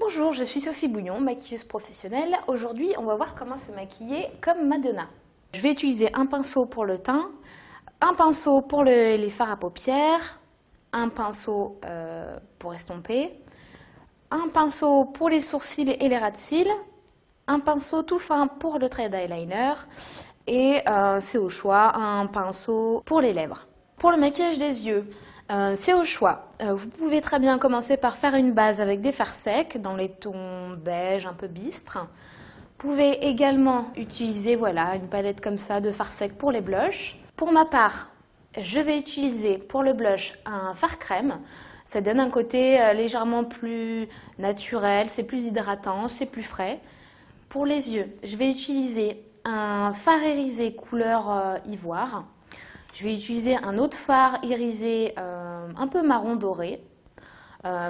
Bonjour, je suis Sophie Bouillon, maquilleuse professionnelle. Aujourd'hui, on va voir comment se maquiller comme Madonna. Je vais utiliser un pinceau pour le teint, un pinceau pour les fards à paupières, un pinceau pour estomper, un pinceau pour les sourcils et les ras de cils, un pinceau tout fin pour le trait d'eyeliner et c'est au choix un pinceau pour les lèvres. Pour le maquillage des yeux, c'est au choix. Vous pouvez très bien commencer par faire une base avec des fards secs dans les tons beige un peu bistre. Vous pouvez également utiliser une palette comme ça de fards secs pour les blushs. Pour ma part, je vais utiliser pour le blush un fard crème. Ça donne un côté légèrement plus naturel, c'est plus hydratant, c'est plus frais. Pour les yeux, je vais utiliser un fard irisé couleur ivoire. Je vais utiliser un autre fard irisé un peu marron doré.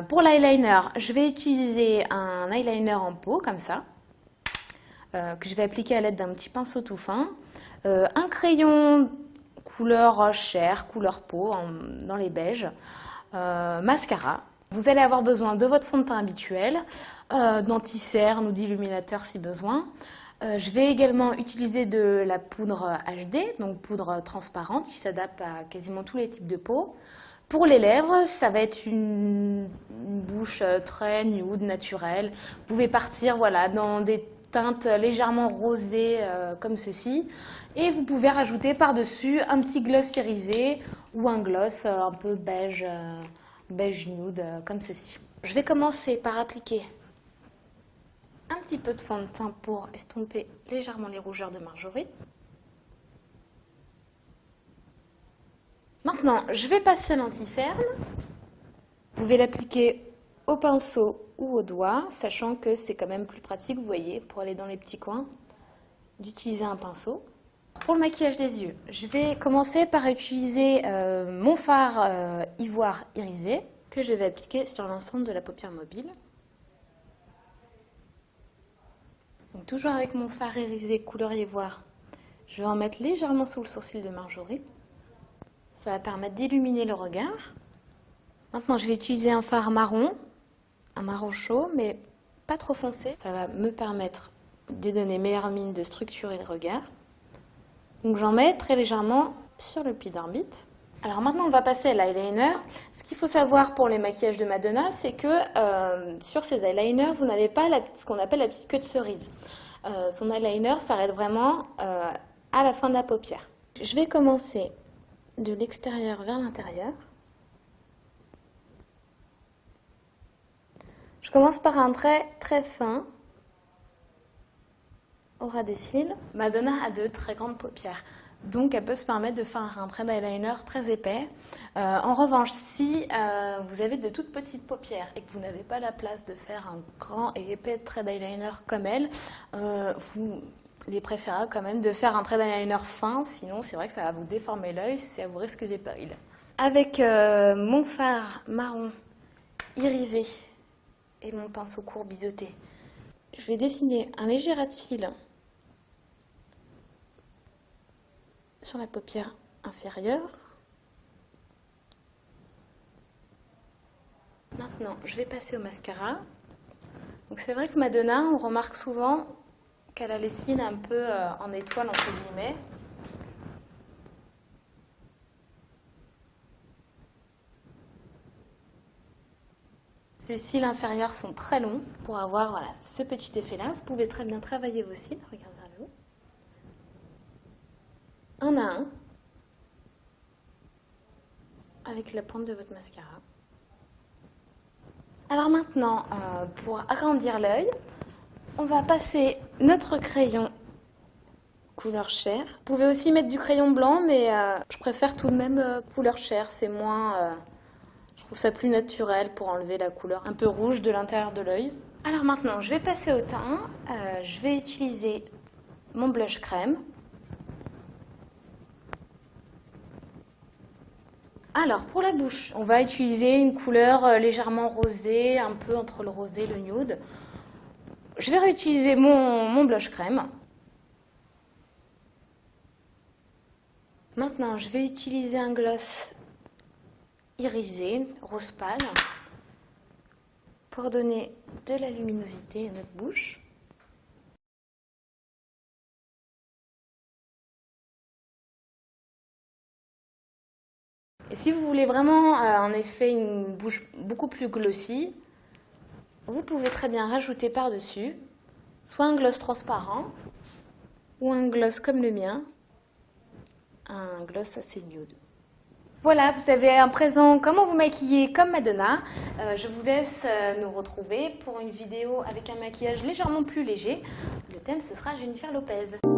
Pour l'eyeliner, je vais utiliser un eyeliner en peau, comme ça, que je vais appliquer à l'aide d'un petit pinceau tout fin. Un crayon couleur chair, couleur peau, dans les beiges. Mascara. Vous allez avoir besoin de votre fond de teint habituel, d'anti-cerne ou d'illuminateur si besoin. Je vais également utiliser de la poudre HD, donc poudre transparente qui s'adapte à quasiment tous les types de peau. Pour les lèvres, ça va être une bouche très nude, naturelle. Vous pouvez partir dans des teintes légèrement rosées comme ceci. Et vous pouvez rajouter par-dessus un petit gloss irisé ou un gloss un peu beige, beige nude comme ceci. Je vais commencer par appliquer un petit peu de fond de teint pour estomper légèrement les rougeurs de Marjorie. Maintenant, je vais passer l'anti-cerne. Vous pouvez l'appliquer au pinceau ou au doigt, sachant que c'est quand même plus pratique, vous voyez, pour aller dans les petits coins, d'utiliser un pinceau. Pour le maquillage des yeux, je vais commencer par utiliser mon fard ivoire irisé, que je vais appliquer sur l'ensemble de la paupière mobile. Donc, toujours avec mon fard irisé couleur ivoire, je vais en mettre légèrement sous le sourcil de Marjorie. Ça va permettre d'illuminer le regard. Maintenant, je vais utiliser un fard marron, un marron chaud, mais pas trop foncé. Ça va me permettre de donner meilleure mine, de structurer le regard. Donc j'en mets très légèrement sur le pli d'orbite. Alors maintenant, on va passer à l'eyeliner. Ce qu'il faut savoir pour les maquillages de Madonna, c'est que sur ces eyeliners, vous n'avez pas ce qu'on appelle la petite queue de cerise. Son eyeliner s'arrête vraiment à la fin de la paupière. Je vais commencer de l'extérieur vers l'intérieur. Je commence par un trait très fin au ras des cils. Madonna a de très grandes paupières, donc elle peut se permettre de faire un trait d'eyeliner très épais. En revanche, si vous avez de toutes petites paupières et que vous n'avez pas la place de faire un grand et épais trait d'eyeliner comme elle, il est préférable quand même de faire un trait d'eyeliner fin, sinon c'est vrai que ça va vous déformer l'œil, c'est à vos risques et périls. Avec mon fard marron irisé et mon pinceau court biseauté, je vais dessiner un léger ras de cils sur la paupière inférieure. Maintenant, je vais passer au mascara. Donc c'est vrai que Madonna, on remarque souvent qu'elle a les cils un peu en étoile entre guillemets. Ces cils inférieurs sont très longs pour avoir ce petit effet-là. Vous pouvez très bien travailler vos cils. Regardez vers le haut. Un à un. Avec la pointe de votre mascara. Alors maintenant, pour agrandir l'œil, on va passer notre crayon couleur chair. Vous pouvez aussi mettre du crayon blanc, mais je préfère tout de même couleur chair. C'est moins... je trouve ça plus naturel pour enlever la couleur un peu rouge de l'intérieur de l'œil. Alors maintenant, je vais passer au teint. Je vais utiliser mon blush crème. Alors pour la bouche, on va utiliser une couleur légèrement rosée, un peu entre le rosé et le nude. Je vais réutiliser mon blush crème. Maintenant, je vais utiliser un gloss irisé, rose pâle. pour donner de la luminosité à notre bouche. Et si vous voulez vraiment en effet une bouche beaucoup plus glossy, vous pouvez très bien rajouter par-dessus soit un gloss transparent ou un gloss comme le mien, un gloss assez nude. Voilà, vous avez un présent comment vous maquiller comme Madonna. Je vous laisse nous retrouver pour une vidéo avec un maquillage légèrement plus léger. Le thème, ce sera Jennifer Lopez.